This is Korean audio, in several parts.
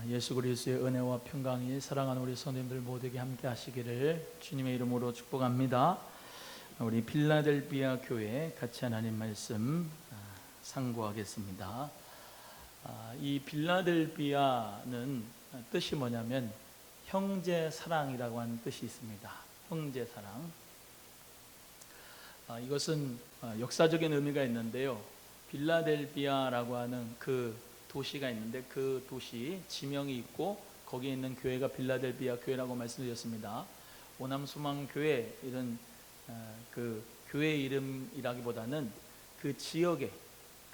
예수 그리스도의 은혜와 평강이 사랑하는 우리 성도님들 모두에게 함께 하시기를 주님의 이름으로 축복합니다. 우리 빌라델비아 교회 같이 하나님 말씀 상고하겠습니다. 이 빌라델비아는 뜻이 뭐냐면 형제 사랑이라고 하는 뜻이 있습니다. 형제 사랑. 이것은 역사적인 의미가 있는데요. 빌라델비아라고 하는 그 도시가 있는데 그 도시 지명이 있고 거기에 있는 교회가 빌라델비아 교회라고 말씀드렸습니다. 오남소망교회 이런 그 교회 이름이라기보다는 그 지역의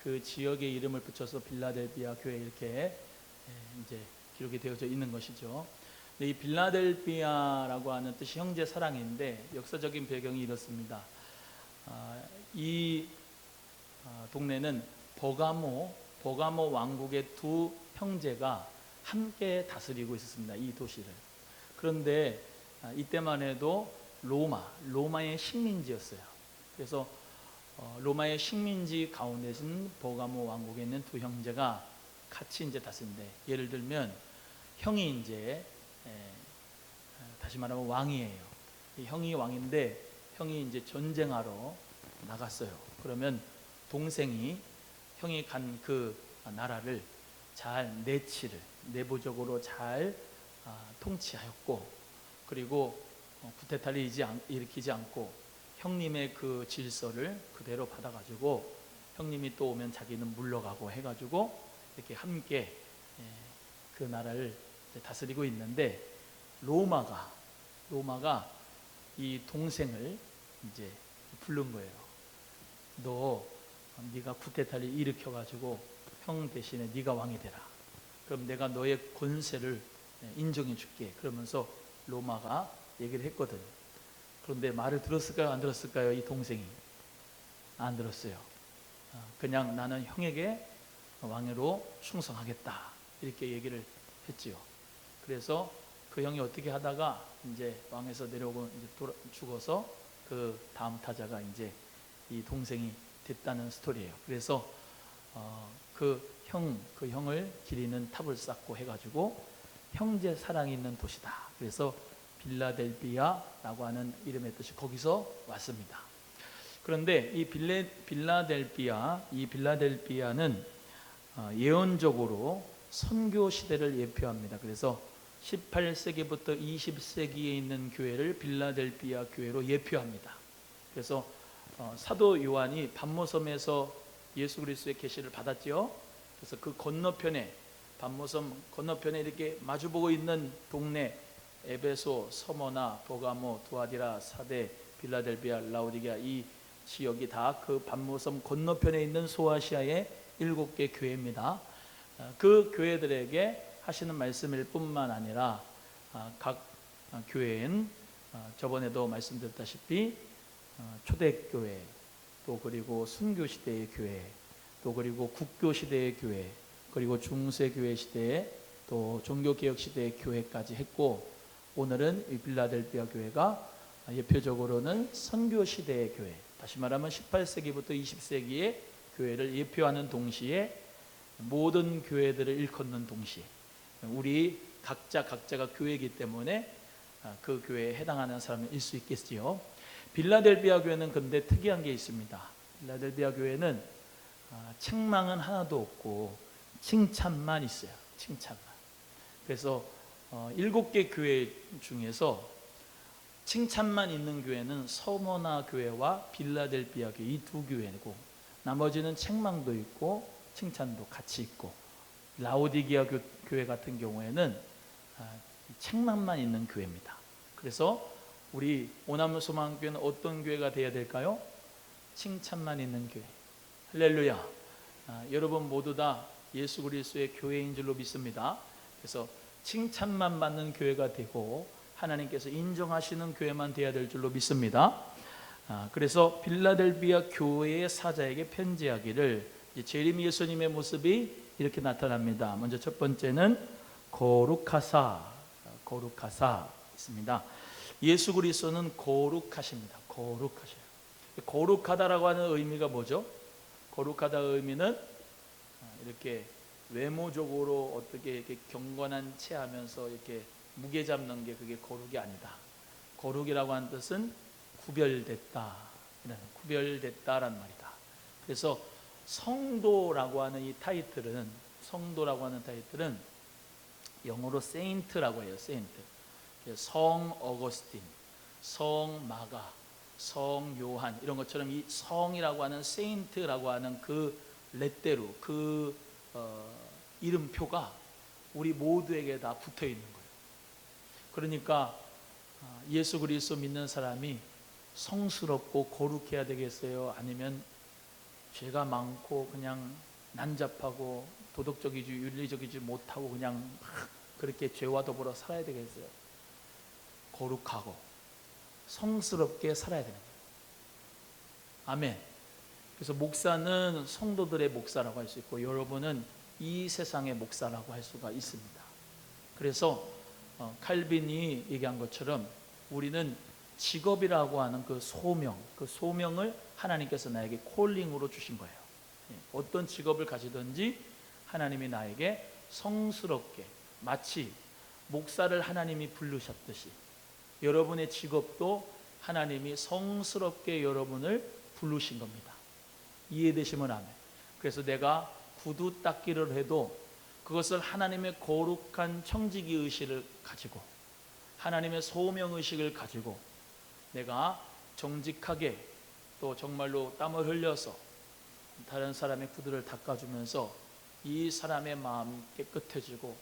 이름을 붙여서 빌라델비아 교회 이렇게 이제 기록이 되어져 있는 것이죠. 이 빌라델비아라고 하는 뜻이 형제 사랑인데 역사적인 배경이 이렇습니다. 이 동네는 버가모 왕국의 두 형제가 함께 다스리고 있었습니다. 이 도시를. 그런데 이때만 해도 로마의 식민지였어요. 그래서 로마의 식민지 가운데 있는 버가모 왕국에 있는 두 형제가 같이 이제 다스린데, 예를 들면 형이 이제 다시 말하면 왕이에요. 이 형이 왕인데 형이 이제 전쟁하러 나갔어요. 그러면 동생이 형이 간 그 나라를 잘 내부적으로 잘 통치하였고, 그리고 구태타를 일으키지 않고 형님의 그 질서를 그대로 받아가지고 형님이 또 오면 자기는 물러가고 해가지고 이렇게 함께 그 나라를 다스리고 있는데, 로마가 이 동생을 이제 부른 거예요. 네가 구테타를 일으켜가지고 형 대신에 네가 왕이 되라. 그럼 내가 너의 권세를 인정해 줄게. 그러면서 로마가 얘기를 했거든. 그런데 말을 들었을까요? 안 들었을까요? 이 동생이 안 들었어요. 그냥 나는 형에게 왕으로 충성하겠다 이렇게 얘기를 했지요. 그래서 그 형이 어떻게 하다가 이제 왕에서 내려오고 이제 죽어서 그 다음 타자가 이제 이 동생이 됐다는 스토리예요. 그래서 그 형을 기리는 탑을 쌓고 해가지고 형제 사랑이 있는 도시다. 그래서 빌라델비아라고 하는 이름의 뜻이 거기서 왔습니다. 그런데 이 빌라델비아는 예언적으로 선교 시대를 예표합니다. 그래서 18세기부터 20세기에 있는 교회를 빌라델비아 교회로 예표합니다. 그래서 사도 요한이 반모섬에서 예수 그리스도의 계시를 받았죠. 그래서 그 건너편에, 반모섬 건너편에 이렇게 마주보고 있는 동네, 에베소, 서머나, 버가모, 두아디라, 사데, 빌라델비아, 라오디게아, 이 지역이 다 그 반모섬 건너편에 있는 소아시아의 7개 교회입니다. 그 교회들에게 하시는 말씀일 뿐만 아니라 각 교회엔 저번에도 말씀드렸다시피 초대교회, 또 그리고 순교시대의 교회, 또 그리고 국교시대의 교회, 그리고 중세교회 시대에 또 종교개혁시대의 교회까지 했고, 오늘은 이 빌라델비아 교회가 예표적으로는 선교시대의 교회, 다시 말하면 18세기부터 20세기의 교회를 예표하는 동시에 모든 교회들을 일컫는 동시에 우리 각자가 교회이기 때문에 그 교회에 해당하는 사람일 수 있겠지요. 빌라델비아 교회는 그런데 특이한 게 있습니다. 빌라델비아 교회는 책망은 하나도 없고 칭찬만 있어요. 칭찬만. 그래서 7개 교회 중에서 칭찬만 있는 교회는 서머나 교회와 빌라델비아 교회, 이 두 교회고, 나머지는 책망도 있고 칭찬도 같이 있고, 라오디게아 교회 같은 경우에는 책망만 있는 교회입니다. 그래서 우리 오남소망교회는 어떤 교회가 되어야 될까요? 칭찬만 있는 교회. 할렐루야. 여러분 모두 다 예수 그리스도의 교회인 줄로 믿습니다. 그래서 칭찬만 받는 교회가 되고 하나님께서 인정하시는 교회만 되어야 될 줄로 믿습니다. 그래서 빌라델비아 교회의 사자에게 편지하기를, 재림 예수님의 모습이 이렇게 나타납니다. 먼저 첫 번째는 거룩하사 있습니다. 예수 그리스도는 거룩하십니다. 거룩하셔요. 거룩하다라고 하는 의미가 뭐죠? 거룩하다의 의미는 이렇게 외모적으로 어떻게 이렇게 경건한 채 하면서 이렇게 무게 잡는 게 그게 거룩이 아니다. 거룩이라고 하는 뜻은 구별됐다, 구별됐다라는 말이다. 그래서 성도라고 하는 이 타이틀은, 성도라고 하는 타이틀은 영어로 세인트라고 해요. 세인트. 성 어거스틴, 성 마가, 성 요한 이런 것처럼 이 성이라고 하는 세인트라고 하는 그 렛대로 그 이름표가 우리 모두에게 다 붙어 있는 거예요. 그러니까 예수 그리스도 믿는 사람이 성스럽고 거룩해야 되겠어요? 아니면 죄가 많고 그냥 난잡하고 도덕적이지 윤리적이지 못하고 그냥 막 그렇게 죄와 더불어 살아야 되겠어요? 거룩하고 성스럽게 살아야 되는 거예요. 아멘. 그래서 목사는 성도들의 목사라고 할 수 있고, 여러분은 이 세상의 목사라고 할 수가 있습니다. 그래서 칼빈이 얘기한 것처럼 우리는 직업이라고 하는 그 소명을 하나님께서 나에게 콜링으로 주신 거예요. 어떤 직업을 가지든지 하나님이 나에게 성스럽게, 마치 목사를 하나님이 부르셨듯이 여러분의 직업도 하나님이 성스럽게 여러분을 부르신 겁니다. 이해되시면 아멘. 그래서 내가 구두 닦기를 해도 그것을 하나님의 거룩한 청지기 의식을 가지고, 하나님의 소명 의식을 가지고 내가 정직하게, 또 정말로 땀을 흘려서 다른 사람의 구두를 닦아주면서 이 사람의 마음이 깨끗해지고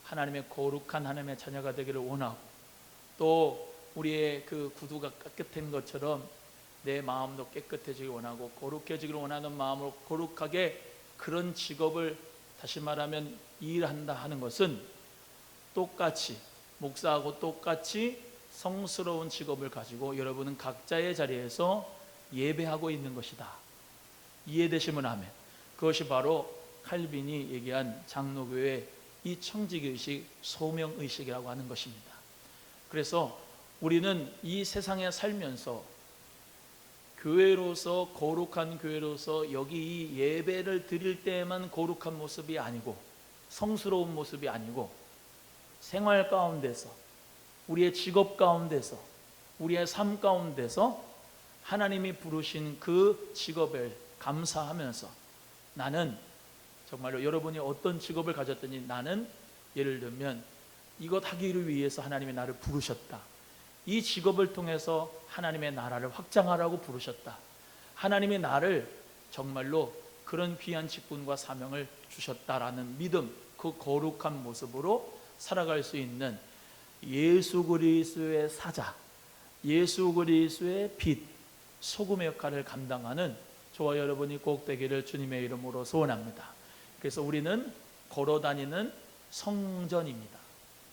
하나님의 거룩한 하나님의 자녀가 되기를 원하고, 또 우리의 그 구두가 깨끗한 것처럼 내 마음도 깨끗해지길 원하고 거룩해지기를 원하는 마음으로 거룩하게, 그런 직업을, 다시 말하면 일한다 하는 것은 똑같이 목사하고 똑같이 성스러운 직업을 가지고 여러분은 각자의 자리에서 예배하고 있는 것이다. 이해되시면 아멘. 그것이 바로 칼빈이 얘기한 장로교의 이 청지기의식, 소명의식이라고 하는 것입니다. 그래서 우리는 이 세상에 살면서 교회로서, 거룩한 교회로서 여기 이 예배를 드릴 때만 거룩한 모습이 아니고 성스러운 모습이 아니고 생활 가운데서, 우리의 직업 가운데서, 우리의 삶 가운데서 하나님이 부르신 그 직업을 감사하면서, 나는 정말로 여러분이 어떤 직업을 가졌더니 나는 예를 들면 이것 하기를 위해서 하나님이 나를 부르셨다, 이 직업을 통해서 하나님의 나라를 확장하라고 부르셨다, 하나님이 나를 정말로 그런 귀한 직분과 사명을 주셨다라는 믿음, 그 거룩한 모습으로 살아갈 수 있는 예수 그리스도의 사자, 예수 그리스도의 빛, 소금의 역할을 감당하는 저와 여러분이 꼭 되기를 주님의 이름으로 소원합니다. 그래서 우리는 걸어다니는 성전입니다.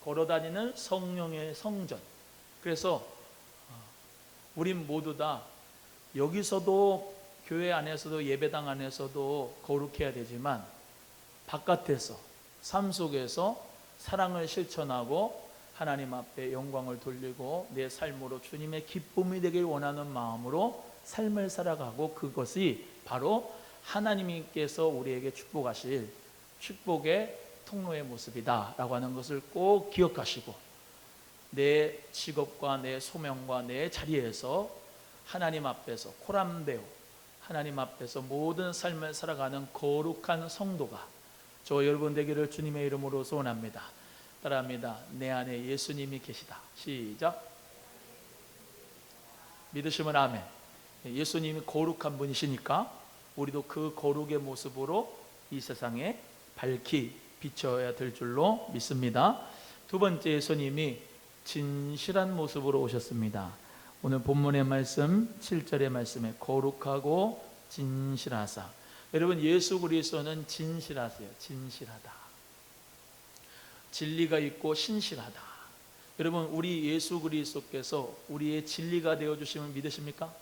걸어다니는 성령의 성전. 그래서 우린 모두 다 여기서도, 교회 안에서도, 예배당 안에서도 거룩해야 되지만 바깥에서, 삶 속에서 사랑을 실천하고 하나님 앞에 영광을 돌리고 내 삶으로 주님의 기쁨이 되길 원하는 마음으로 삶을 살아가고, 그것이 바로 하나님께서 우리에게 축복하실 축복의 통로의 모습이다 라고 하는 것을 꼭 기억하시고, 내 직업과 내 소명과 내 자리에서 하나님 앞에서 코람데오, 하나님 앞에서 모든 삶을 살아가는 거룩한 성도가 저 여러분 되기를 주님의 이름으로 소원합니다. 따라합니다. 내 안에 예수님이 계시다. 시작. 믿으시면 아멘. 예수님이 거룩한 분이시니까 우리도 그 거룩의 모습으로 이 세상에 밝히 비춰야 될 줄로 믿습니다. 두 번째, 예수님이 진실한 모습으로 오셨습니다. 오늘 본문의 말씀 7절의 말씀에 거룩하고 진실하사. 여러분, 예수 그리스도는 진실하세요. 진실하다. 진리가 있고 신실하다. 여러분, 우리 예수 그리스도께서 우리의 진리가 되어주심을 믿으십니까?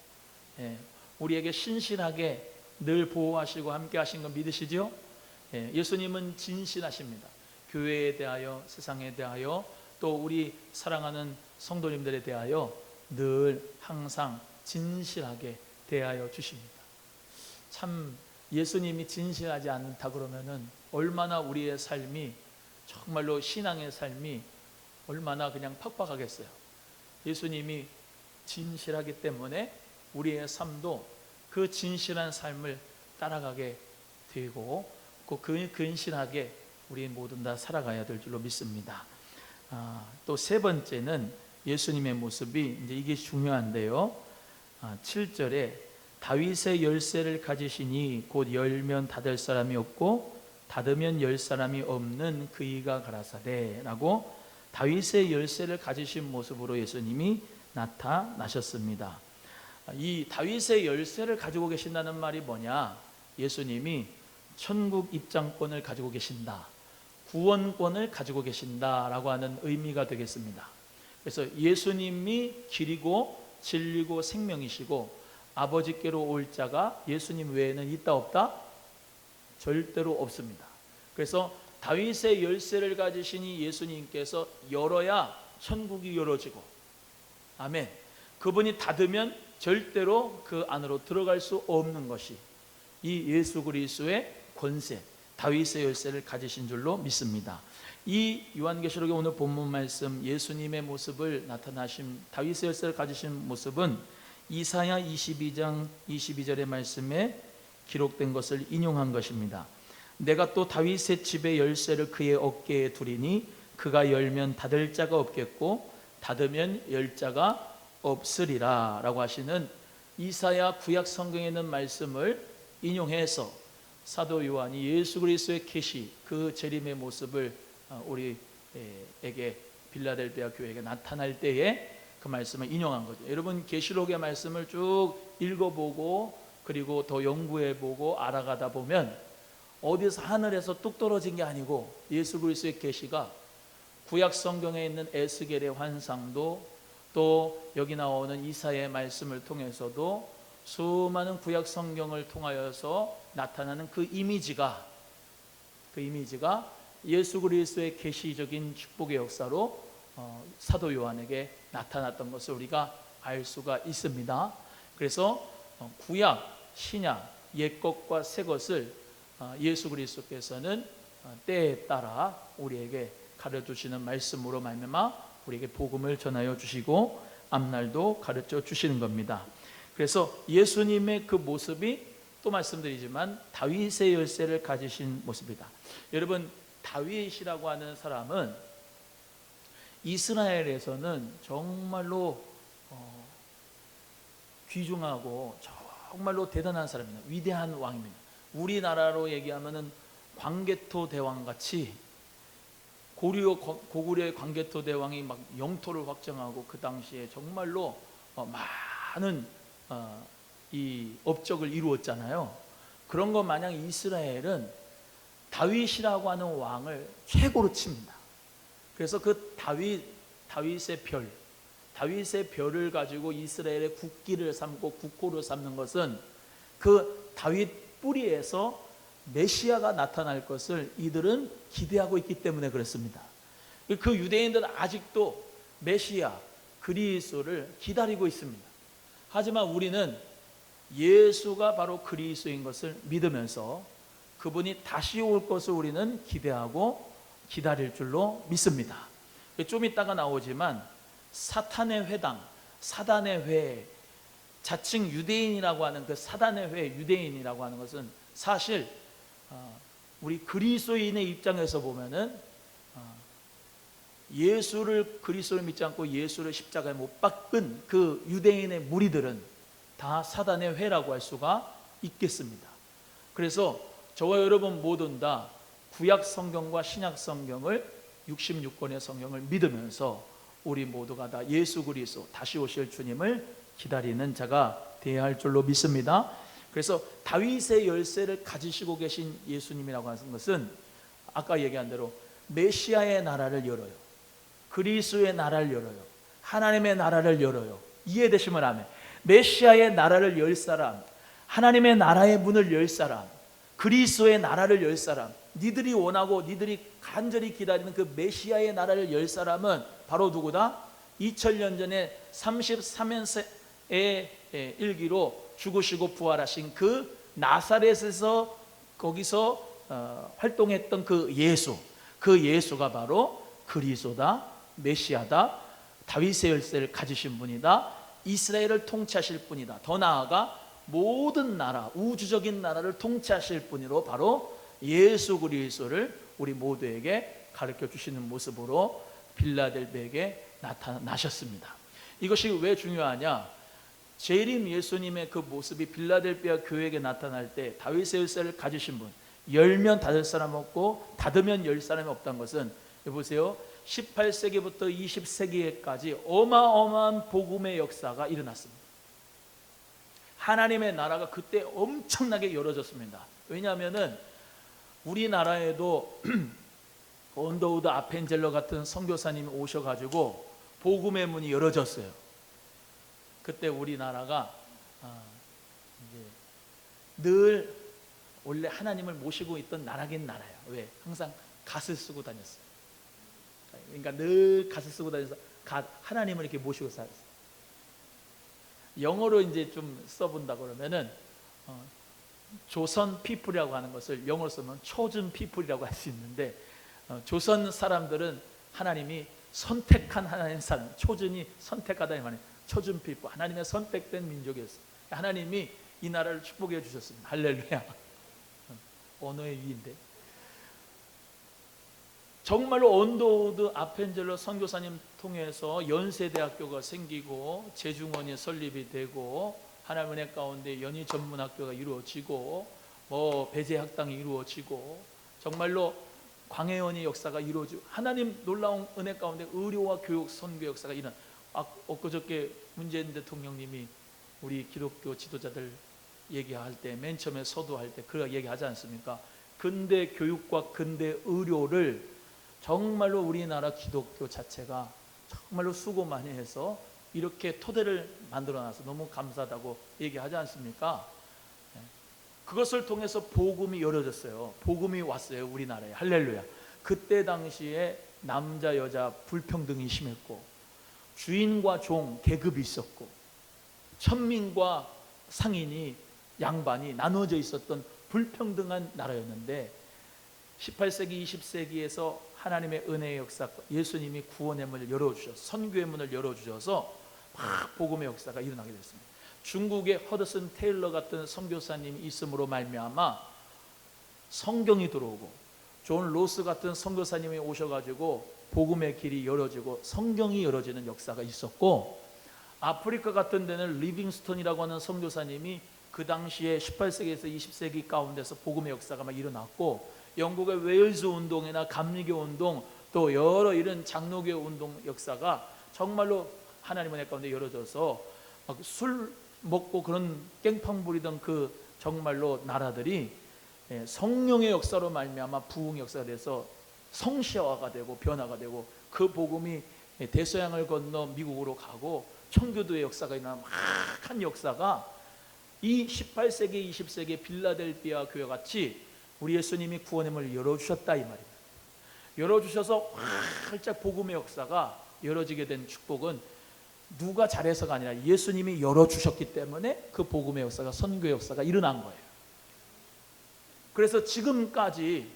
우리에게 신실하게 늘 보호하시고 함께 하신 건 믿으시죠? 예수님은 진실하십니다. 교회에 대하여, 세상에 대하여, 또 우리 사랑하는 성도님들에 대하여 늘 항상 진실하게 대하여 주십니다. 참 예수님이 진실하지 않다 그러면은 얼마나 우리의 삶이 정말로 신앙의 삶이 얼마나 그냥 팍팍하겠어요. 예수님이 진실하기 때문에 우리의 삶도 그 진실한 삶을 따라가게 되고 그 근신하게 우리 모두 다 살아가야 될 줄로 믿습니다. 또 세 번째는 예수님의 모습이 이제 이게 중요한데요. 7절에 다윗의 열쇠를 가지시니 곧 열면 닫을 사람이 없고 닫으면 열 사람이 없는 그이가 가라사대라고 다윗의 열쇠를 가지신 모습으로 예수님이 나타나셨습니다. 이 다윗의 열쇠를 가지고 계신다는 말이 뭐냐? 예수님이 천국 입장권을 가지고 계신다, 구원권을 가지고 계신다라고 하는 의미가 되겠습니다. 그래서 예수님이 길이고 진리고 생명이시고 아버지께로 올 자가 예수님 외에는 있다 없다? 절대로 없습니다. 그래서 다윗의 열쇠를 가지시니 예수님께서 열어야 천국이 열어지고, 아멘. 그분이 닫으면 절대로 그 안으로 들어갈 수 없는 것이 이 예수 그리스도의 권세, 다윗의 열쇠를 가지신 줄로 믿습니다. 이 요한계시록의 오늘 본문 말씀, 예수님의 모습을 나타나신 다윗의 열쇠를 가지신 모습은 이사야 22장 22절의 말씀에 기록된 것을 인용한 것입니다. 내가 또 다윗의 집의 열쇠를 그의 어깨에 두리니 그가 열면 닫을 자가 없겠고 닫으면 열 자가 없으리라 라고 하시는 이사야 구약 성경에 있는 말씀을 인용해서 사도 요한이 예수 그리스도의 계시, 그 재림의 모습을 우리에게 빌라델비아 교회에게 나타날 때에 그 말씀을 인용한 거죠. 여러분 계시록의 말씀을 쭉 읽어보고 그리고 더 연구해보고 알아가다 보면 어디서 하늘에서 뚝 떨어진 게 아니고 예수 그리스도의 계시가 구약 성경에 있는 에스겔의 환상도 또 여기 나오는 이사야의 말씀을 통해서도 수많은 구약 성경을 통하여서 나타나는 그 이미지가 예수 그리스도의 계시적인 축복의 역사로 사도 요한에게 나타났던 것을 우리가 알 수가 있습니다. 그래서 구약, 신약, 옛것과 새것을 예수 그리스도께서는 때에 따라 우리에게 가르쳐주시는 말씀으로 말미암아 우리에게 복음을 전하여 주시고 앞날도 가르쳐 주시는 겁니다. 그래서 예수님의 그 모습이 또 말씀드리지만 다윗의 열쇠를 가지신 모습이다. 여러분 다윗이라고 하는 사람은 이스라엘에서는 정말로 귀중하고 정말로 대단한 사람입니다. 위대한 왕입니다. 우리나라로 얘기하면은 광개토 대왕같이 고구려의 광개토 대왕이 막 영토를 확정하고 그 당시에 정말로 많은 이 업적을 이루었잖아요. 그런 것 마냥 이스라엘은 다윗이라고 하는 왕을 최고로 칩니다. 그래서 그 다윗의 별을 가지고 이스라엘의 국기를 삼고 국호를 삼는 것은 그 다윗 뿌리에서 메시아가 나타날 것을 이들은 기대하고 있기 때문에 그렇습니다. 그 유대인들은 아직도 메시아 그리스도를 기다리고 있습니다. 하지만 우리는 예수가 바로 그리스도인 것을 믿으면서 그분이 다시 올 것을 우리는 기대하고 기다릴 줄로 믿습니다. 좀 이따가 나오지만 사탄의 회당, 사단의 회, 자칭 유대인이라고 하는 그 사단의 회, 유대인이라고 하는 것은 사실 우리 그리스도인의 입장에서 보면은 예수를 그리스도를 믿지 않고 예수를 십자가에 못 박은 그 유대인의 무리들은 다 사단의 회라고 할 수가 있겠습니다. 그래서 저와 여러분 모두 다 구약 성경과 신약 성경을 66권의 성경을 믿으면서 우리 모두가 다 예수 그리스도 다시 오실 주님을 기다리는 자가 되어야 할 줄로 믿습니다. 그래서 다윗의 열쇠를 가지시고 계신 예수님이라고 하는 것은 아까 얘기한 대로 메시아의 나라를 열어요. 그리스도의 나라를 열어요. 하나님의 나라를 열어요. 이해되시면 아멘. 메시아의 나라를 열 사람, 하나님의 나라의 문을 열 사람, 그리스도의 나라를 열 사람, 니들이 원하고 니들이 간절히 기다리는 그 메시아의 나라를 열 사람은 바로 누구다? 2000년 전에 33년세의 일기로 죽으시고 부활하신 그 나사렛에서 거기서 활동했던 그 예수가 바로 그리스도다, 메시아다, 다윗의 열쇠를 가지신 분이다, 이스라엘을 통치하실 분이다, 더 나아가 모든 나라, 우주적인 나라를 통치하실 분으로 바로 예수 그리스도를 우리 모두에게 가르쳐 주시는 모습으로 빌라델비에게 나타나셨습니다. 이것이 왜 중요하냐? 재림 예수님의 그 모습이 빌라델비아 교회에게 나타날 때 다윗의 열쇠를 가지신 분, 열면 닫을 사람 없고 닫으면 열 사람이 없다는 것은, 보세요, 18세기부터 20세기까지 어마어마한 복음의 역사가 일어났습니다. 하나님의 나라가 그때 엄청나게 열어졌습니다. 왜냐하면 우리나라에도 언더우드 아펜젤러 같은 선교사님이 오셔가지고 복음의 문이 열어졌어요. 그때 우리나라가 이제 늘 원래 하나님을 모시고 있던 나라긴 나라예요. 왜? 항상 갓을 쓰고 다녔어요. 그러니까 늘 갓을 쓰고 다녀서 하나님을 이렇게 모시고 살았어요. 영어로 이제 좀 써본다 그러면은 조선 피플이라고 하는 것을 영어로 쓰면 초준 피플이라고 할 수 있는데, 조선 사람들은 하나님이 선택한 하나님 사람, 초준이 선택하다 이 말이에요. 초준 피플, 하나님의 선택된 민족이었어요. 하나님이 이 나라를 축복해 주셨습니다. 할렐루야. 언어의 위인데 정말로 언더우드 아펜젤러 선교사님 통해서 연세대학교가 생기고 재중원이 설립이 되고 하나님 은혜 가운데 연희 전문학교가 이루어지고 배제학당이 이루어지고 정말로 광해원의 역사가 이루어지고 하나님 놀라운 은혜 가운데 의료와 교육 선교 역사가 일어나. 엊그저께 문재인 대통령님이 우리 기독교 지도자들 얘기할 때 맨 처음에 서두할 때 그가 얘기하지 않습니까? 근대 교육과 근대 의료를 정말로 우리나라 기독교 자체가 정말로 수고 많이 해서 이렇게 토대를 만들어놔서 너무 감사하다고 얘기하지 않습니까? 그것을 통해서 복음이 열어졌어요. 복음이 왔어요, 우리나라에. 할렐루야. 그때 당시에 남자 여자 불평등이 심했고 주인과 종 계급이 있었고 천민과 상인이 양반이 나누어져 있었던 불평등한 나라였는데 18세기 20세기에서 하나님의 은혜의 역사, 예수님이 구원의 문을 열어주셔서 선교의 문을 열어주셔서 막 복음의 역사가 일어나게 됐습니다. 중국의 허드슨 테일러 같은 선교사님이 있음으로 말미암아 성경이 들어오고 존 로스 같은 선교사님이 오셔가지고 복음의 길이 열어지고 성경이 열어지는 역사가 있었고, 아프리카 같은 데는 리빙스턴이라고 하는 선교사님이 그 당시에 18세기에서 20세기 가운데서 복음의 역사가 막 일어났고, 영국의 웨일즈 운동이나 감리교 운동 또 여러 이런 장로교 운동 역사가 정말로 하나님의 은혜 가운데 열어져서 막 술 먹고 그런 깽판 부리던 그 정말로 나라들이 성령의 역사로 말미암아 부흥 역사가 돼서 성시화가 되고 변화가 되고 그 복음이 대서양을 건너 미국으로 가고 청교도의 역사가 일어나는 막한 역사가 이 18세기 20세기 빌라델비아 교회 같이 우리 예수님이 구원의 문을 열어주셨다 이 말입니다. 열어주셔서 활짝 복음의 역사가 열어지게 된 축복은 누가 잘해서가 아니라 예수님이 열어주셨기 때문에 그 복음의 역사가, 선교의 역사가 일어난 거예요. 그래서 지금까지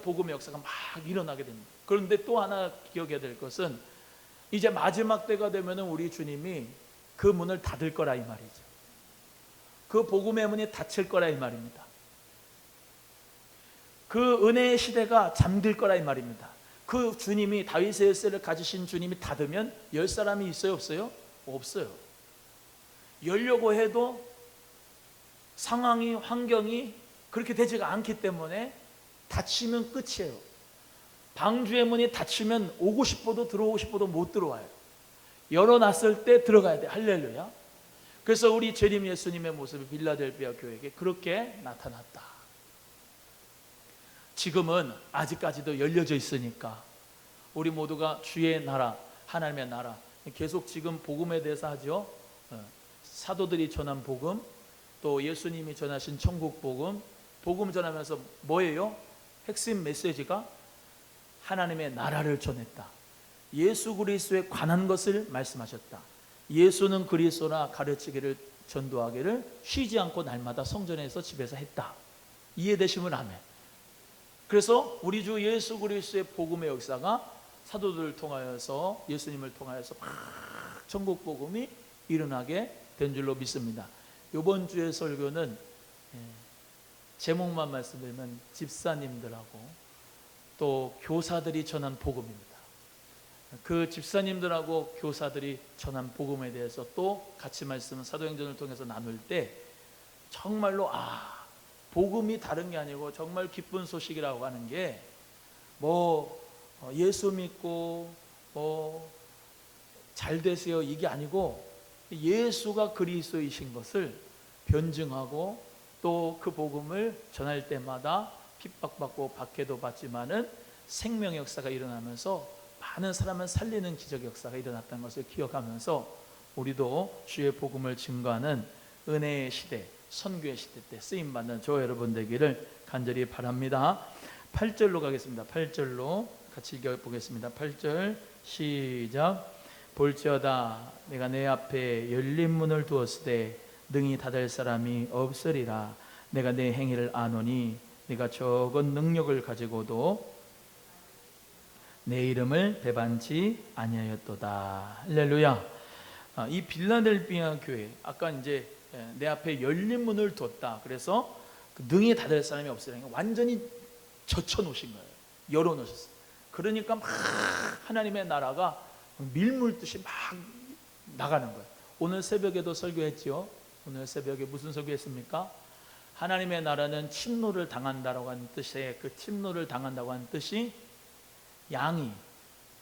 복음의 역사가 막 일어나게 됩니다. 그런데 또 하나 기억해야 될 것은 이제 마지막 때가 되면 우리 주님이 그 문을 닫을 거라 이 말이죠. 그 복음의 문이 닫힐 거라 이 말입니다. 그 은혜의 시대가 잠들 거라 이 말입니다. 그 주님이, 다윗의 열쇠를 가지신 주님이 닫으면 열 사람이 있어요, 없어요? 없어요. 열려고 해도 상황이, 환경이 그렇게 되지가 않기 때문에 닫히면 끝이에요. 방주의 문이 닫히면 오고 싶어도 들어오고 싶어도 못 들어와요. 열어놨을 때 들어가야 돼. 할렐루야. 그래서 우리 재림 예수님의 모습이 빌라델비아 교회에게 그렇게 나타났다. 지금은 아직까지도 열려져 있으니까 우리 모두가 주의 나라, 하나님의 나라, 계속 지금 복음에 대해서 하죠. 사도들이 전한 복음, 또 예수님이 전하신 천국 복음, 복음 전하면서 뭐예요? 핵심 메시지가 하나님의 나라를 전했다. 예수 그리스도에 관한 것을 말씀하셨다. 예수는 그리스도라 가르치기를 전도하기를 쉬지 않고 날마다 성전에서 집에서 했다. 이해되시면 아멘. 그래서 우리 주 예수 그리스도의 복음의 역사가 사도들을 통하여서, 예수님을 통하여서 막 전국 복음이 일어나게 된 줄로 믿습니다. 이번 주의 설교는 제목만 말씀드리면 집사님들하고 또 교사들이 전한 복음입니다. 그 집사님들하고 교사들이 전한 복음에 대해서 또 같이 말씀은 사도행전을 통해서 나눌 때 정말로 복음이 다른 게 아니고 정말 기쁜 소식이라고 하는 게 예수 믿고 잘 되세요 이게 아니고 예수가 그리스도이신 것을 변증하고 또 그 복음을 전할 때마다 핍박받고 박해도 받지만은 생명 역사가 일어나면서 많은 사람을 살리는 기적 역사가 일어났다는 것을 기억하면서 우리도 주의 복음을 증거하는 은혜의 시대, 선교의 시대 때 쓰임받는 저와 여러분 되기를 간절히 바랍니다. 8절로 가겠습니다. 8절로 같이 읽어보겠습니다. 8절 시작. 볼지어다 내가 내 앞에 열린 문을 두었으되 능히 닫을 사람이 없으리라. 내가 내 행위를 아노니 네가 적은 능력을 가지고도 내 이름을 배반치 아니하였도다. 할렐루야. 이 빌라델비아 교회, 아까 이제 내 앞에 열린 문을 뒀다. 그래서 능히 닫을 사람이 없으리라. 완전히 젖혀놓으신 거예요. 열어놓으셨어요. 그러니까 막 하나님의 나라가 밀물듯이 막 나가는 거예요. 오늘 새벽에도 설교했지요. 오늘 새벽에 무슨 설교했습니까? 하나님의 나라는 침노를 당한다라고 하는 뜻의 그 침노를 당한다고 하는 뜻이 양이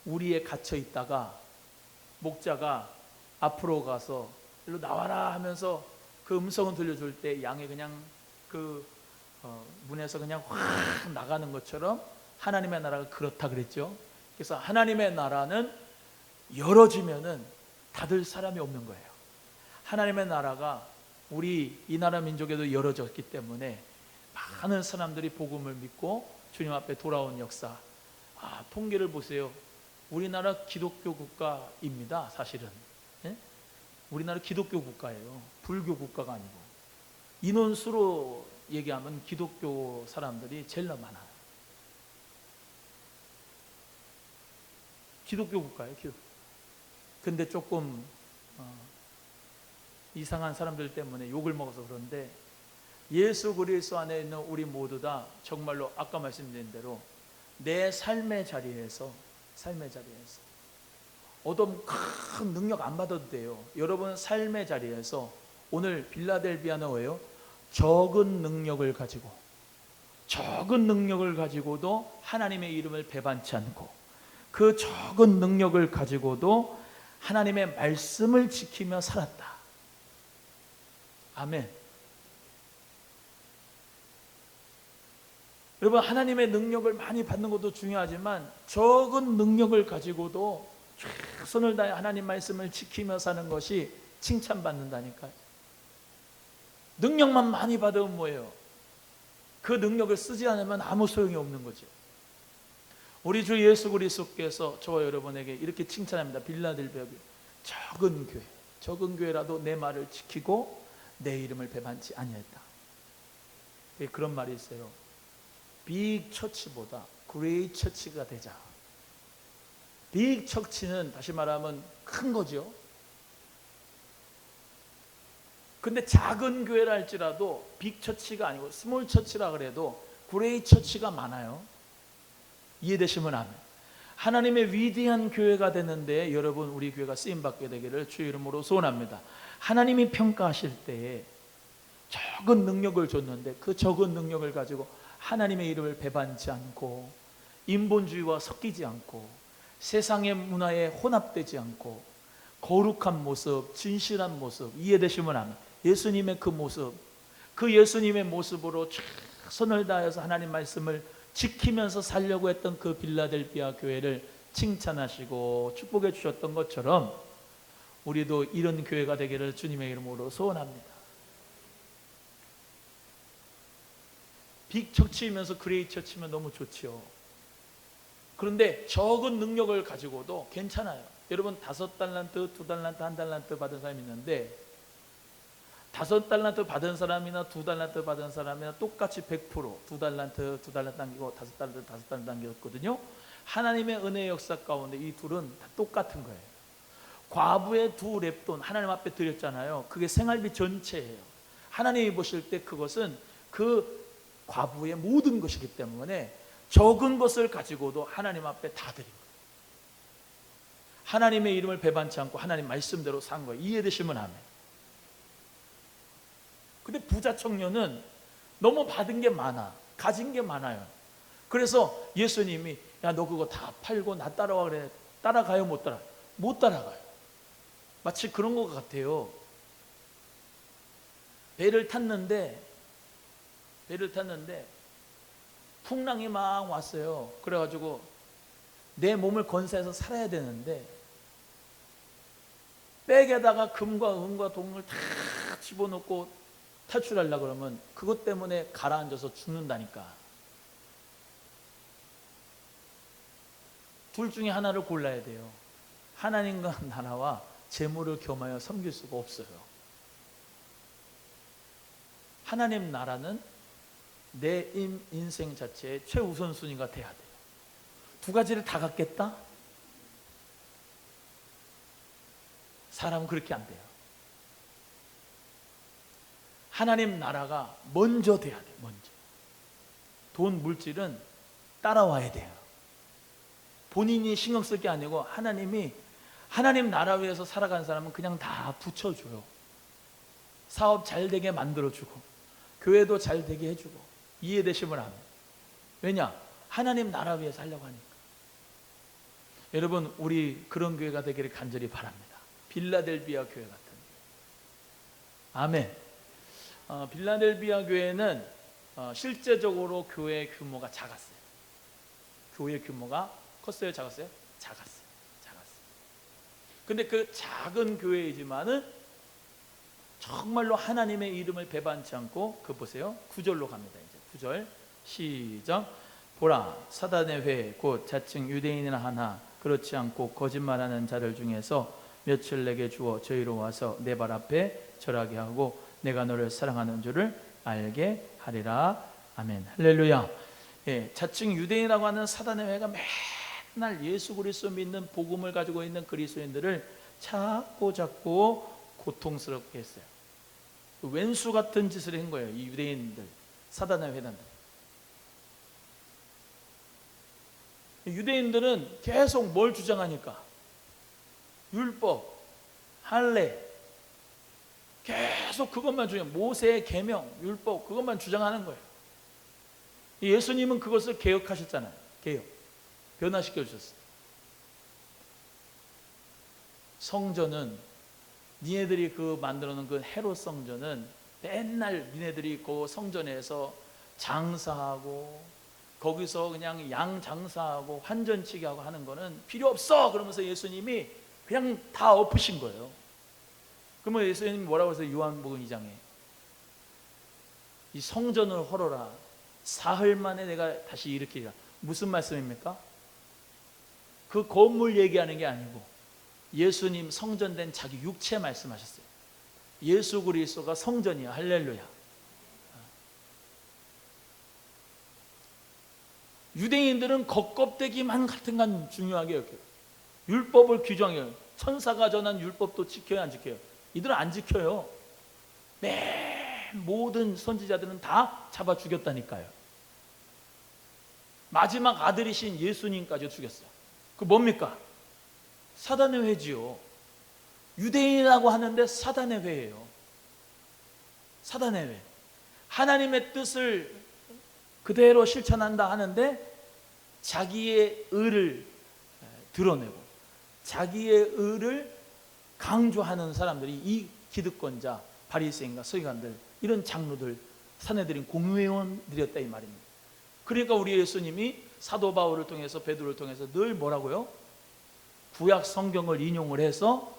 우리에 갇혀 있다가 목자가 앞으로 가서 일로 나와라 하면서 그 음성을 들려줄 때 양이 그냥 그 문에서 그냥 확 나가는 것처럼 하나님의 나라가 그렇다 그랬죠. 그래서 하나님의 나라는 열어지면은 닫을 사람이 없는 거예요. 하나님의 나라가 우리 이 나라 민족에도 열어졌기 때문에 많은 사람들이 복음을 믿고 주님 앞에 돌아온 역사. 통계를 보세요. 우리나라 기독교 국가입니다. 사실은 우리나라 기독교 국가예요. 불교 국가가 아니고. 인원수로 얘기하면 기독교 사람들이 제일 많아요. 기독교 국가예요. 근데 조금 이상한 사람들 때문에 욕을 먹어서 그런데 예수 그리스도 안에 있는 우리 모두 다 정말로 아까 말씀드린 대로 내 삶의 자리에서 어떤 큰 능력 안 받아도 돼요. 여러분 삶의 자리에서 오늘 빌라델비아는 뭐예요? 적은 능력을 가지고도 하나님의 이름을 배반치 않고 그 적은 능력을 가지고도 하나님의 말씀을 지키며 살았다. 아멘. 여러분 하나님의 능력을 많이 받는 것도 중요하지만 적은 능력을 가지고도 최선을 다해 하나님 말씀을 지키며 사는 것이 칭찬받는다니까요. 능력만 많이 받으면 뭐예요? 그 능력을 쓰지 않으면 아무 소용이 없는 거죠. 우리 주 예수 그리스도께서 저와 여러분에게 이렇게 칭찬합니다. 빌라델비아 교회, 적은 교회라도 내 말을 지키고 내 이름을 배반치 아니했다. 그런 말이 있어요. 빅 처치보다 그레이트 처치가 되자. 빅 처치는 다시 말하면 큰 거죠. 근데 작은 교회라 할지라도 빅 처치가 아니고 스몰 처치라 그래도 그레이트 처치가 많아요. 이해되시면 아멘. 하나님의 위대한 교회가 되는데 여러분 우리 교회가 쓰임받게 되기를 주의 이름으로 소원합니다. 하나님이 평가하실 때에 적은 능력을 줬는데 그 적은 능력을 가지고 하나님의 이름을 배반치 않고 인본주의와 섞이지 않고 세상의 문화에 혼합되지 않고 거룩한 모습, 진실한 모습, 이해되시면 아멘. 예수님의 그 모습, 그 예수님의 모습으로 최선을 다해서 하나님 말씀을 지키면서 살려고 했던 그 빌라델비아 교회를 칭찬하시고 축복해 주셨던 것처럼 우리도 이런 교회가 되기를 주님의 이름으로 소원합니다. 빅 처치이면서 그레이트 처치면 너무 좋지요. 그런데 적은 능력을 가지고도 괜찮아요. 여러분 5달란트, 2달란트, 1달란트 받은 사람이 있는데 5달란트 받은 사람이나 2달란트 받은 사람이나 똑같이 100% 2달란트 남기고 5달란트 남겼거든요. 하나님의 은혜의 역사 가운데 이 둘은 다 똑같은 거예요. 과부의 2렙돈 하나님 앞에 드렸잖아요. 그게 생활비 전체예요. 하나님이 보실 때 그것은 그 과부의 모든 것이기 때문에 적은 것을 가지고도 하나님 앞에 다 드린 거예요. 하나님의 이름을 배반치 않고 하나님 말씀대로 산 거예요. 이해되시면 아멘. 근데 부자 청년은 너무 받은 게 많아, 가진 게 많아요. 그래서 예수님이 야, 너 그거 다 팔고 나 따라와 그래. 따라가요? 못 따라가요? 못 따라가요. 마치 그런 것 같아요. 배를 탔는데 풍랑이 막 왔어요. 그래가지고 내 몸을 건사해서 살아야 되는데 백에다가 금과 은과 동을 다 집어넣고 탈출하려고 그러면 그것 때문에 가라앉아서 죽는다니까. 둘 중에 하나를 골라야 돼요. 하나님과 나라와 재물을 겸하여 섬길 수가 없어요. 하나님 나라는 내 인생 자체의 최우선순위가 돼야 돼요. 두 가지를 다 갖겠다? 사람은 그렇게 안 돼요. 하나님 나라가 먼저 돼야 돼요. 먼저. 돈, 물질은 따라와야 돼요. 본인이 신경 쓸 게 아니고 하나님이 하나님 나라 위해서 살아간 사람은 그냥 다 붙여줘요. 사업 잘 되게 만들어주고 교회도 잘 되게 해주고. 이해되시면 아멘. 왜냐? 하나님 나라 위해서 하려고 하니까. 여러분, 우리 그런 교회가 되기를 간절히 바랍니다. 빌라델비아 교회 같은 교회. 아멘. 빌라델비아 교회는 실제적으로 교회 규모가 작았어요. 교회 규모가 컸어요? 작았어요? 작았어요. 근데 그 작은 교회이지만은 정말로 하나님의 이름을 배반치 않고 그 보세요. 9절로 갑니다. 이제 9절 시작. 보라, 사단의 회 곧 자칭 유대인이나 하나 그렇지 않고 거짓말하는 자들 중에서 며칠 내게 주어 저희로 와서 내 발 앞에 절하게 하고 내가 너를 사랑하는 줄을 알게 하리라. 아멘. 할렐루야. 예, 자칭 유대인이라고 하는 사단의 회가 맨날 예수 그리스도 믿는 복음을 가지고 있는 그리스도인들을 자꾸 고통스럽게 했어요. 왼수 같은 짓을 한 거예요. 이 유대인들, 사단의 회단들. 유대인들은 계속 뭘 주장하니까? 율법, 할례, 계속 그것만 주장. 모세의 계명, 율법 그것만 주장하는 거예요. 예수님은 그것을 개혁하셨잖아요. 개혁, 변화시켜 주셨어요. 성전은 니네들이 그 만들어 놓은 그 헤롯 성전은 맨날 니네들이 그 성전에서 장사하고 거기서 그냥 양 장사하고 환전치기 하고 하는 거는 필요 없어. 그러면서 예수님이 그냥 다 엎으신 거예요. 그러면 예수님이 뭐라고 했어요? 요한복음 2장에 이 성전을 헐어라. 사흘 만에 내가 다시 일으키리라. 무슨 말씀입니까? 그 건물 얘기하는 게 아니고 예수님 성전된 자기 육체 말씀하셨어요. 예수 그리스도가 성전이야. 할렐루야. 유대인들은 겉껍데기만 같은 건 중요하게 여겨요. 율법을 규정해요. 천사가 전한 율법도 지켜야 안 지켜요? 이들은 안 지켜요. 모든 선지자들은 다 잡아 죽였다니까요. 마지막 아들이신 예수님까지 죽였어요. 그 뭡니까? 사단의 회지요. 유대인이라고 하는데 사단의 회예요. 사단의 회. 하나님의 뜻을 그대로 실천한다 하는데 자기의 의를 드러내고 자기의 의를 강조하는 사람들이 이 기득권자, 바리새인과 서기관들, 이런 장로들, 사내들인 공회원들이었다 이 말입니다. 그러니까 우리 예수님이 사도 바울을 통해서 베드로를 통해서 늘 뭐라고요? 구약 성경을 인용을 해서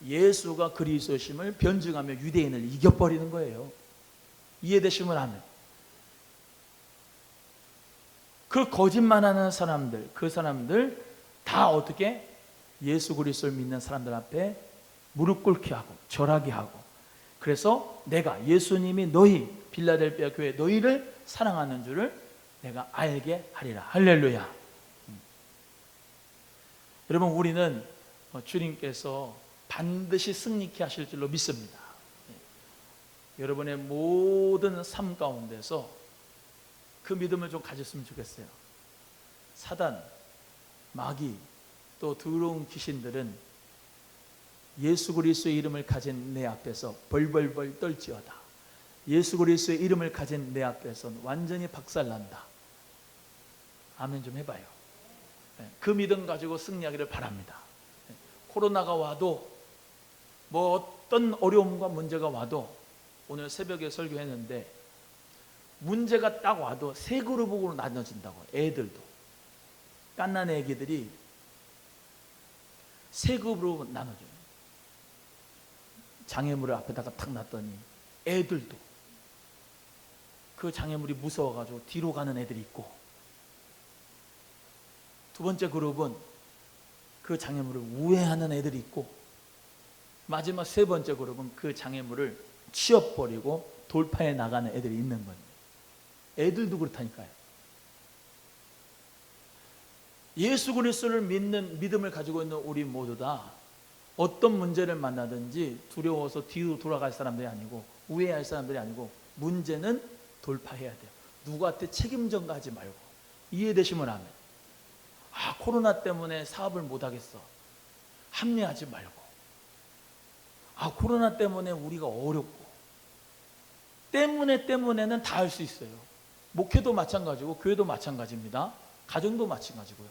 예수가 그리스도심을 변증하며 유대인을 이겨버리는 거예요. 이해되시면 아멘. 그 거짓말하는 사람들, 그 사람들 다 어떻게? 예수 그리스도를 믿는 사람들 앞에 무릎 꿇게 하고 절하게 하고 그래서 내가 예수님이 너희 빌라델비아 교회 너희를 사랑하는 줄을 내가 알게 하리라. 할렐루야. 여러분, 우리는 주님께서 반드시 승리케 하실 줄로 믿습니다. 여러분의 모든 삶 가운데서 그 믿음을 좀 가졌으면 좋겠어요. 사단, 마귀, 또 더러운 귀신들은 예수 그리스도의 이름을 가진 내 앞에서 벌벌벌 떨지어다. 예수 그리스도의 이름을 가진 내 앞에서는 완전히 박살난다. 아멘 좀 해봐요. 그 믿음 가지고 승리하기를 바랍니다. 코로나가 와도 뭐 어떤 어려움과 문제가 와도, 오늘 새벽에 설교했는데 문제가 딱 와도 세 그룹으로 나눠진다고. 애들도 깐난 애기들이 세 그룹으로 나눠져요. 장애물을 앞에다가 탁 놨더니 애들도 그 장애물이 무서워가지고 뒤로 가는 애들이 있고, 두 번째 그룹은 그 장애물을 우회하는 애들이 있고, 마지막 세 번째 그룹은 그 장애물을 치워버리고 돌파해 나가는 애들이 있는 겁니다. 애들도 그렇다니까요. 예수 그리스도를 믿는 믿음을 가지고 있는 우리 모두 다 어떤 문제를 만나든지 두려워서 뒤로 돌아갈 사람들이 아니고 우회할 사람들이 아니고, 문제는 돌파해야 돼요. 누구한테 책임 전가하지 말고. 이해되시면 아멘. 아, 코로나 때문에 사업을 못하겠어. 합리하지 말고. 아, 코로나 때문에 우리가 어렵고. 때문에는 다 할 수 있어요. 목회도 마찬가지고 교회도 마찬가지입니다. 가정도 마찬가지고요.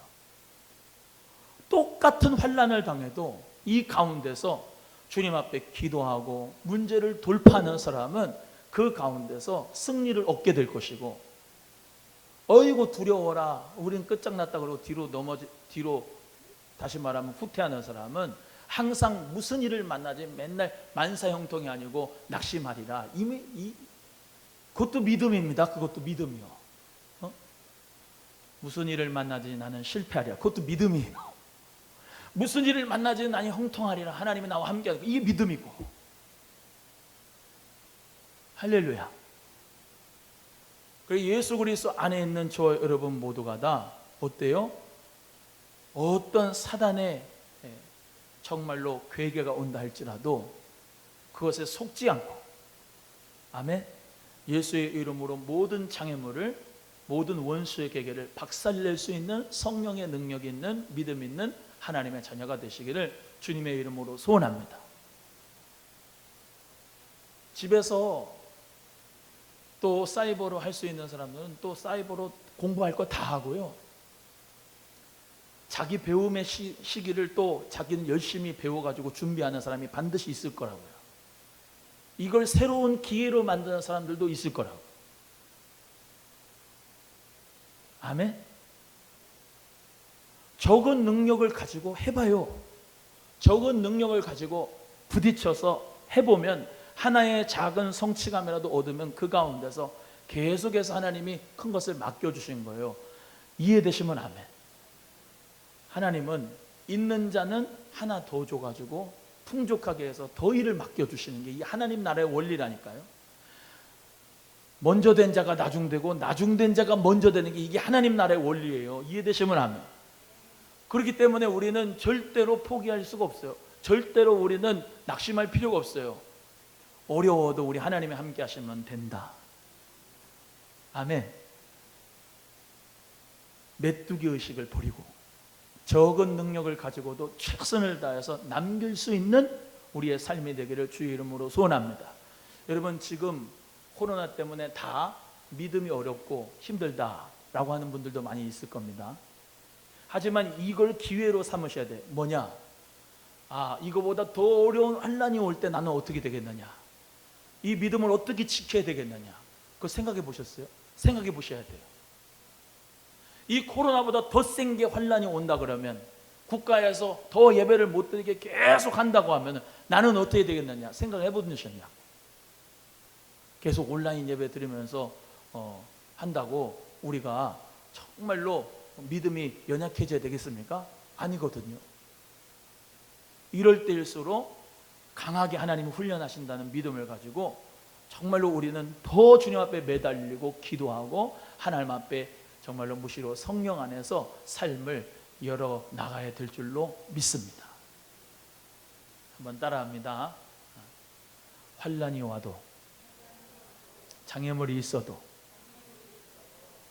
똑같은 환난을 당해도 이 가운데서 주님 앞에 기도하고 문제를 돌파하는 사람은 그 가운데서 승리를 얻게 될 것이고, 어이고 두려워라, 우린 끝장났다 그러고 뒤로 다시 말하면 후퇴하는 사람은 항상 무슨 일을 만나지 맨날 만사형통이 아니고 낙심하리라. 그것도 믿음입니다. 그것도 믿음이요. 무슨 일을 만나지 나는 실패하리라. 그것도 믿음이에요. 무슨 일을 만나지 나는 형통하리라. 하나님이 나와 함께하고. 이게 믿음이고. 할렐루야. 그래서 예수 그리스도 안에 있는 저 여러분 모두가 다 어때요? 어떤 사단의 정말로 괴계가 온다 할지라도 그것에 속지 않고, 아멘, 예수의 이름으로 모든 장애물을, 모든 원수의 계계를 박살낼 수 있는 성령의 능력이 있는 믿음 있는 하나님의 자녀가 되시기를 주님의 이름으로 소원합니다. 집에서 또 사이버로 할 수 있는 사람들은 또 사이버로 공부할 거 다 하고요. 자기 배움의 시기를 또 자기는 열심히 배워가지고 준비하는 사람이 반드시 있을 거라고요. 이걸 새로운 기회로 만드는 사람들도 있을 거라고. 아멘. 적은 능력을 가지고 해봐요. 적은 능력을 가지고 부딪혀서 해보면 하나의 작은 성취감이라도 얻으면 그 가운데서 계속해서 하나님이 큰 것을 맡겨주신 거예요. 이해되시면 아멘. 하나님은 있는 자는 하나 더 줘가지고 풍족하게 해서 더 일을 맡겨주시는 게 이 하나님 나라의 원리라니까요. 먼저 된 자가 나중되고 나중된 자가 먼저 되는 게 이게 하나님 나라의 원리예요. 이해되시면 아멘. 그렇기 때문에 우리는 절대로 포기할 수가 없어요. 절대로 우리는 낙심할 필요가 없어요. 어려워도 우리 하나님이 함께 하시면 된다. 아멘. 메뚜기 의식을 버리고 적은 능력을 가지고도 최선을 다해서 남길 수 있는 우리의 삶이 되기를 주의 이름으로 소원합니다. 여러분, 지금 코로나 때문에 다 믿음이 어렵고 힘들다라고 하는 분들도 많이 있을 겁니다. 하지만 이걸 기회로 삼으셔야 돼. 뭐냐? 아, 이거보다 더 어려운 환난이 올 때 나는 어떻게 되겠느냐? 이 믿음을 어떻게 지켜야 되겠느냐? 그거 생각해 보셨어요? 생각해 보셔야 돼요. 이 코로나보다 더 센 게 환난이 온다 그러면, 국가에서 더 예배를 못 드리게 계속 한다고 하면 나는 어떻게 되겠느냐? 생각해 보셨냐? 계속 온라인 예배 드리면서 한다고 우리가 정말로 믿음이 연약해져야 되겠습니까? 아니거든요. 이럴 때일수록 강하게 하나님이 훈련하신다는 믿음을 가지고 정말로 우리는 더 주님 앞에 매달리고 기도하고 하나님 앞에 정말로 무시로 성령 안에서 삶을 열어 나가야 될 줄로 믿습니다. 한번 따라합니다. 환난이 와도 장애물이 있어도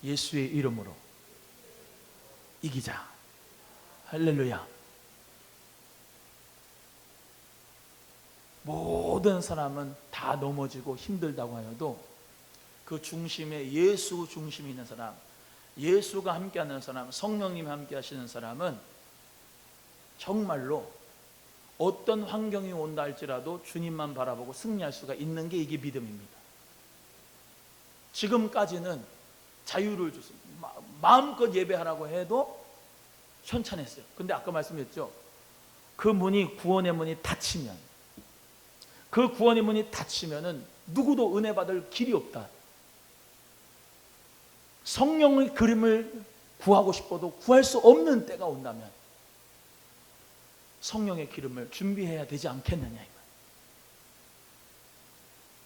예수의 이름으로 이기자. 할렐루야. 모든 사람은 다 넘어지고 힘들다고 하여도 그 중심에 예수 중심이 있는 사람, 예수가 함께하는 사람, 성령님이 함께 하시는 사람은 정말로 어떤 환경이 온다 할지라도 주님만 바라보고 승리할 수가 있는 게 이게 믿음입니다. 지금까지는 자유를 줬습니다. 마음껏 예배하라고 해도 현찬했어요. 근데 아까 말씀했죠. 그 문이, 구원의 문이 닫히면, 그 구원의 문이 닫히면은 누구도 은혜 받을 길이 없다. 성령의 그림을 구하고 싶어도 구할 수 없는 때가 온다면 성령의 기름을 준비해야 되지 않겠느냐 이거.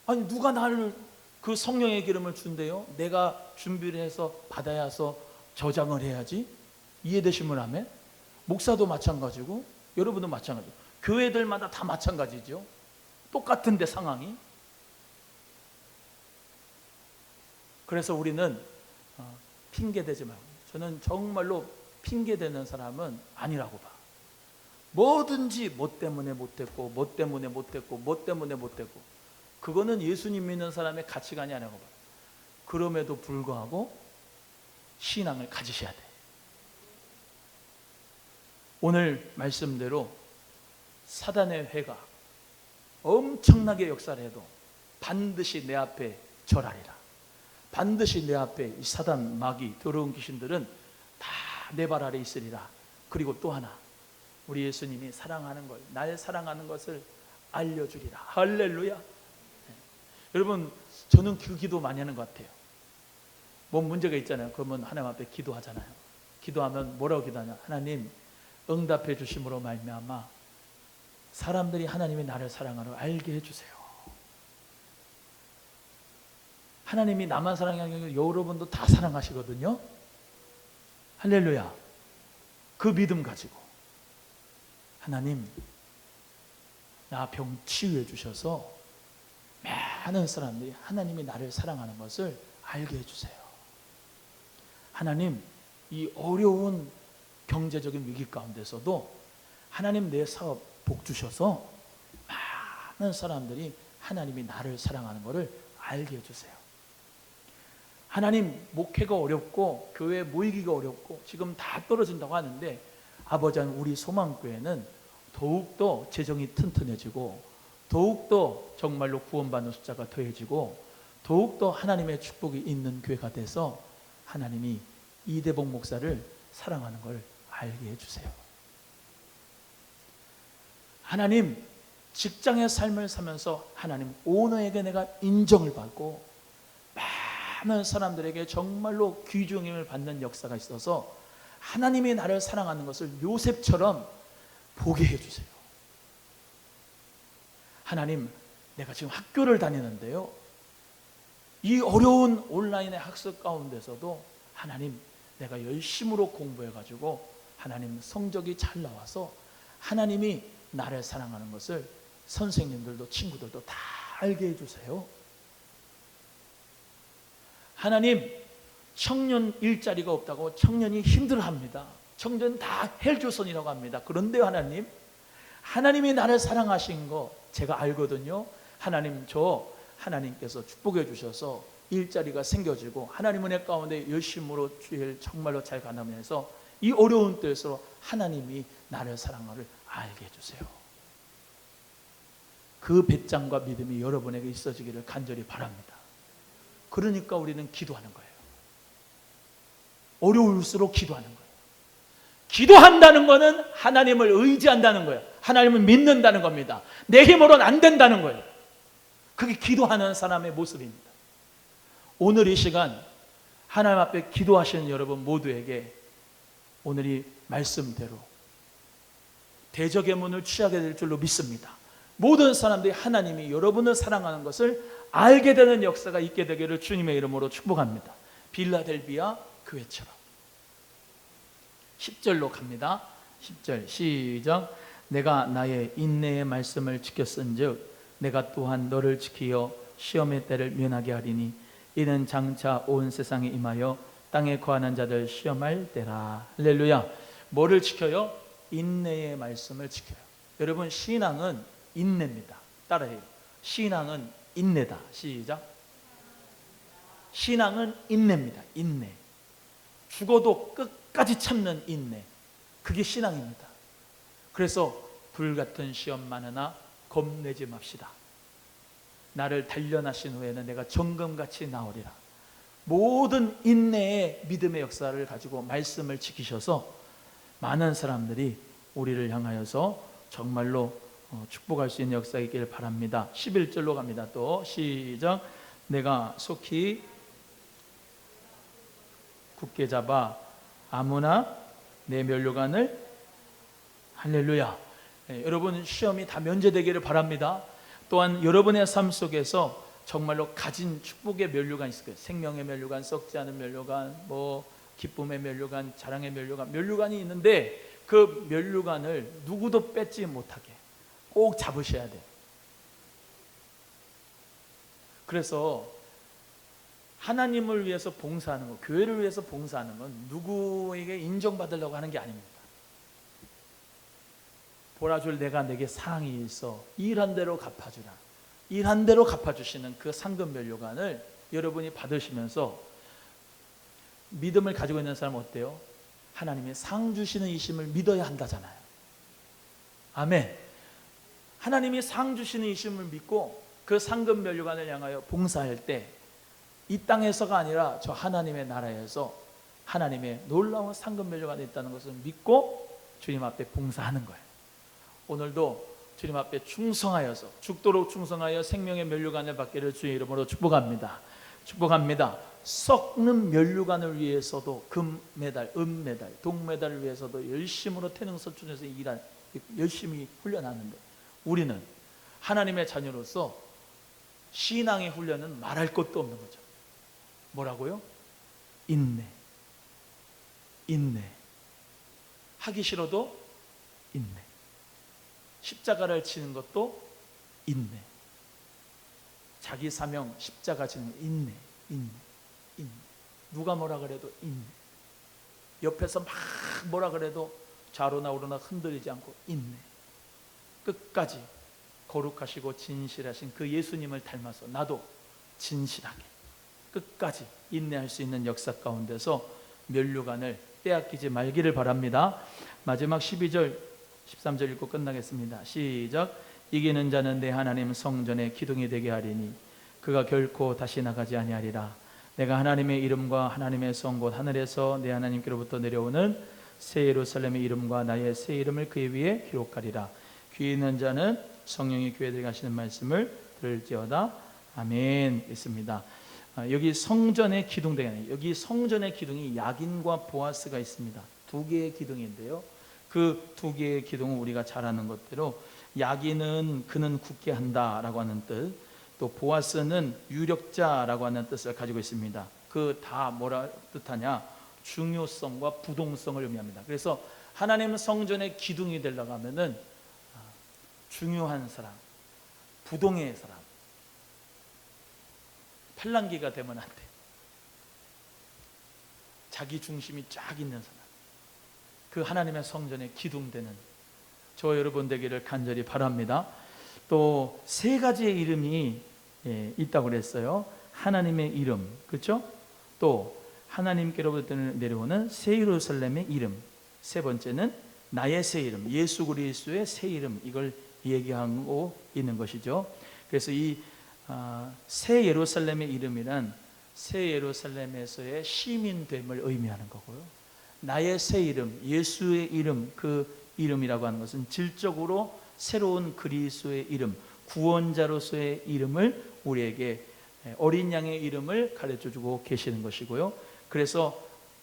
아니 누가 나를 그 성령의 기름을 준대요? 내가 준비를 해서 받아야 해서 저장을 해야지. 이해되시면 아멘? 목사도 마찬가지고 여러분도 마찬가지고 교회들마다 다 마찬가지죠. 똑같은데 상황이. 그래서 우리는 핑계대지 말고, 저는 정말로 핑계대는 사람은 아니라고 봐. 뭐든지 뭐 때문에 못했고 뭐 때문에 못했고 뭐 때문에 못했고, 그거는 예수님 믿는 사람의 가치관이 아니라고 봐. 그럼에도 불구하고 신앙을 가지셔야 돼. 오늘 말씀대로 사단의 회가 엄청나게 역사를 해도 반드시 내 앞에 절하리라. 반드시 내 앞에 이 사단, 마귀, 더러운 귀신들은 다 내 발 아래 있으리라. 그리고 또 하나, 우리 예수님이 사랑하는 걸, 날 사랑하는 것을 알려주리라. 할렐루야. 여러분, 저는 그 기도 많이 하는 것 같아요. 뭐 문제가 있잖아요. 그러면 하나님 앞에 기도하잖아요. 기도하면 뭐라고 기도하냐? 하나님 응답해 주심으로 말미암아 사람들이 하나님이 나를 사랑하는 걸 알게 해주세요. 하나님이 나만 사랑하는 게 아니라 여러분도 다 사랑하시거든요. 할렐루야. 그 믿음 가지고 하나님 나 병 치유해 주셔서 많은 사람들이 하나님이 나를 사랑하는 것을 알게 해주세요. 하나님 이 어려운 경제적인 위기 가운데서도 하나님 내 사업 복 주셔서 많은 사람들이 하나님이 나를 사랑하는 것을 알게 해주세요. 하나님 목회가 어렵고 교회 모이기가 어렵고 지금 다 떨어진다고 하는데 아버지 하나님 우리 소망교회는 더욱더 재정이 튼튼해지고 더욱더 정말로 구원받는 숫자가 더해지고 더욱더 하나님의 축복이 있는 교회가 돼서 하나님이 이대복 목사를 사랑하는 걸 알게 해주세요. 하나님 직장의 삶을 살면서 하나님 오너에게 내가 인정을 받고 많은 사람들에게 정말로 귀중임을 받는 역사가 있어서 하나님이 나를 사랑하는 것을 요셉처럼 보게 해주세요. 하나님 내가 지금 학교를 다니는데요, 이 어려운 온라인의 학습 가운데서도 하나님 내가 열심으로 공부해가지고 하나님 성적이 잘 나와서 하나님이 나를 사랑하는 것을 선생님들도 친구들도 다 알게 해주세요. 하나님 청년 일자리가 없다고 청년이 힘들어합니다. 청년 다 헬조선이라고 합니다. 그런데 하나님, 하나님이 나를 사랑하신 거 제가 알거든요. 하나님 저 하나님께서 축복해 주셔서 일자리가 생겨지고 하나님 은혜 가운데 열심으로 주일 정말로 잘 가나면서 이 어려운 때에서 하나님이 나를 사랑하를 알게 해주세요. 그 배짱과 믿음이 여러분에게 있어지기를 간절히 바랍니다. 그러니까 우리는 기도하는 거예요. 어려울수록 기도하는 거예요. 기도한다는 것은 하나님을 의지한다는 거예요. 하나님을 믿는다는 겁니다. 내 힘으로는 안 된다는 거예요. 그게 기도하는 사람의 모습입니다. 오늘 이 시간 하나님 앞에 기도하시는 여러분 모두에게 오늘 이 말씀대로 대적의 문을 취하게 될 줄로 믿습니다. 모든 사람들이 하나님이 여러분을 사랑하는 것을 알게 되는 역사가 있게 되기를 주님의 이름으로 축복합니다. 빌라델비아 교회처럼. 10절로 갑니다. 10절 시작. 내가 나의 인내의 말씀을 지켰은즉 내가 또한 너를 지키어 시험의 때를 면하게 하리니 이는 장차 온 세상에 임하여 땅에 거하는 자들 시험할 때라. 할렐루야. 뭐를 지켜요? 인내의 말씀을 지켜요. 여러분, 신앙은 인내입니다. 따라해요. 신앙은 인내다. 시작. 신앙은 인내입니다. 인내. 죽어도 끝까지 참는 인내. 그게 신앙입니다. 그래서 불같은 시험 많으나 겁내지 맙시다. 나를 단련하신 후에는 내가 정금같이 나오리라. 모든 인내의 믿음의 역사를 가지고 말씀을 지키셔서 많은 사람들이 우리를 향하여서 정말로 축복할 수 있는 역사가 있기를 바랍니다. 11절로 갑니다. 또 시작. 내가 속히 굳게 잡아 아무나 내 면류관을. 할렐루야. 여러분, 시험이 다 면제되기를 바랍니다. 또한 여러분의 삶 속에서 정말로 가진 축복의 면류관 있을 거예요. 생명의 면류관, 썩지 않은 면류관, 기쁨의 면류관, 자랑의 면류관, 면류관이 있는데 그 면류관을 누구도 뺏지 못하게 꼭 잡으셔야 돼요. 그래서 하나님을 위해서 봉사하는 것, 교회를 위해서 봉사하는 건 누구에게 인정받으려고 하는 게 아닙니다. 보라줄 내가 내게 사랑이 있어 일한 대로 갚아주라. 일한 대로 갚아주시는 그 상급 면류관을 여러분이 받으시면서 믿음을 가지고 있는 사람은 어때요? 하나님이 상 주시는 이심을 믿어야 한다잖아요. 아멘. 하나님이 상 주시는 이심을 믿고 그 상급 면류관을 향하여 봉사할 때 이 땅에서가 아니라 저 하나님의 나라에서 하나님의 놀라운 상급 면류관이 있다는 것을 믿고 주님 앞에 봉사하는 거예요. 오늘도 주님 앞에 충성하여서 죽도록 충성하여 생명의 면류관을 받기를 주의 이름으로 축복합니다. 축복합니다. 썩는 면류관을 위해서도 금메달, 은메달, 동메달을 위해서도 열심으로 태능설준에서 열심히 훈련하는데 우리는 하나님의 자녀로서 신앙의 훈련은 말할 것도 없는 거죠. 뭐라고요? 인내. 인내. 하기 싫어도 인내. 십자가를 치는 것도 인내. 자기 사명 십자가 지는 인내. 인내. 누가 뭐라 그래도 인내. 옆에서 막 뭐라 그래도 좌로나 우로나 흔들리지 않고 인내. 끝까지 거룩하시고 진실하신 그 예수님을 닮아서 나도 진실하게 끝까지 인내할 수 있는 역사 가운데서 면류관을 빼앗기지 말기를 바랍니다. 마지막 12절 13절 읽고 끝나겠습니다. 시작. 이기는 자는 내 하나님 성전의 기둥이 되게 하리니 그가 결코 다시 나가지 아니하리라. 내가 하나님의 이름과 하나님의 성 곧 하늘에서 내 하나님께로부터 내려오는 새 예루살렘의 이름과 나의 새 이름을 그의 위에 기록하리라. 귀 있는 자는 성령이 교회들에게 하시는 말씀을 들을지어다. 아멘. 있습니다. 여기 성전의 기둥 되게 하니, 여기 성전의 기둥이 야긴과 보아스가 있습니다. 두 개의 기둥인데요, 그 두 개의 기둥은 우리가 잘 아는 것대로 야긴은 그는 굳게 한다라고 하는 뜻, 또 보아스는 유력자라고 하는 뜻을 가지고 있습니다. 그 다 뭐라 뜻하냐? 중요성과 부동성을 의미합니다. 그래서 하나님 성전의 기둥이 되려고 하면은 중요한 사람, 부동의 사람, 팔랑귀가 되면 안 돼. 자기 중심이 쫙 있는 사람, 그 하나님의 성전의 기둥 되는 저 여러분 되기를 간절히 바랍니다. 또 세 가지의 이름이 있다고 그랬어요. 하나님의 이름, 그렇죠? 또 하나님께로부터 내려오는 새 예루살렘의 이름, 세 번째는 나의 새 이름, 예수 그리스도의 새 이름, 이걸 얘기하고 있는 것이죠. 그래서 이 새 예루살렘의 이름이란 새 예루살렘에서의 시민됨을 의미하는 거고요, 나의 새 이름, 예수의 이름, 그 이름이라고 하는 것은 질적으로 새로운 그리스도의 이름, 구원자로서의 이름을 우리에게, 어린 양의 이름을 가르쳐주고 계시는 것이고요. 그래서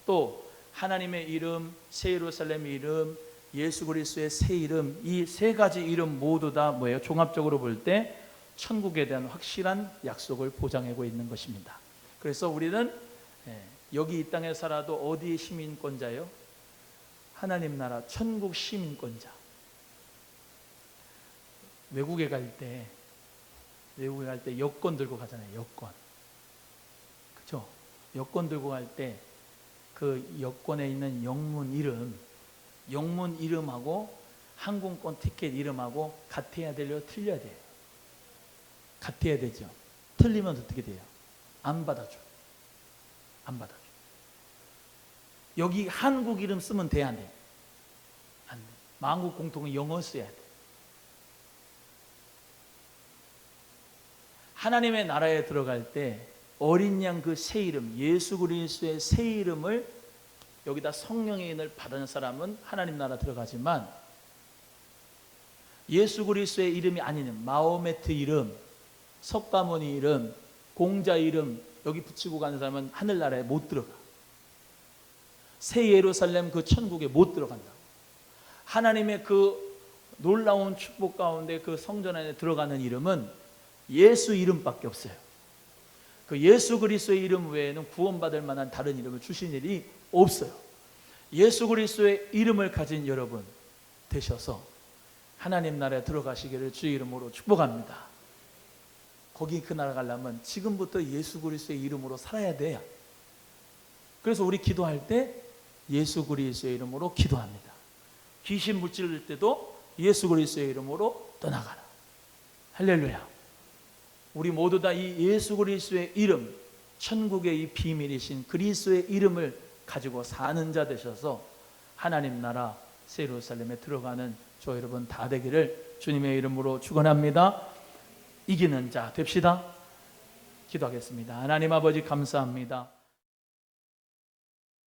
또 하나님의 이름, 새 예루살렘의 이름, 예수 그리스도의 새 이름, 이 세 가지 이름 모두 다 뭐예요? 종합적으로 볼 때 천국에 대한 확실한 약속을 보장하고 있는 것입니다. 그래서 우리는 여기 이 땅에 살아도 어디의 시민권자예요? 하나님 나라 천국 시민권자. 외국에 갈 때 여권 들고 가잖아요. 여권. 그렇죠? 여권 들고 갈 때 그 여권에 있는 영문 이름하고 항공권 티켓 이름하고 같아야 되려 틀려야 돼요. 같아야 되죠. 틀리면 어떻게 돼요? 안 받아줘. 여기 한국 이름 쓰면 돼, 안 돼? 안 돼. 만국 공통은 영어 써야 돼. 하나님의 나라에 들어갈 때 어린 양 그 새 이름, 예수 그리스도의 새 이름을 여기다 성령의 인을 받은 사람은 하나님 나라 들어가지만, 예수 그리스도의 이름이 아닌 마호메트 이름, 석가모니 이름, 공자 이름 여기 붙이고 가는 사람은 하늘나라에 못 들어가. 새 예루살렘 그 천국에 못 들어간다. 하나님의 그 놀라운 축복 가운데 그 성전 안에 들어가는 이름은 예수 이름밖에 없어요. 그 예수 그리스도의 이름 외에는 구원받을 만한 다른 이름을 주신 일이 없어요. 예수 그리스도의 이름을 가진 여러분 되셔서 하나님 나라에 들어가시기를 주의 이름으로 축복합니다. 거기 그 나라 가려면 지금부터 예수 그리스도의 이름으로 살아야 돼요. 그래서 우리 기도할 때 예수 그리스도의 이름으로 기도합니다. 귀신 물질릴 때도 예수 그리스도의 이름으로 떠나가라. 할렐루야. 우리 모두 다 이 예수 그리스도의 이름, 천국의 이 비밀이신 그리스도의 이름을 가지고 사는 자 되셔서 하나님 나라 새 예루살렘에 들어가는 저 여러분 다 되기를 주님의 이름으로 축원합니다. 이기는 자 됩시다. 기도하겠습니다. 하나님 아버지 감사합니다.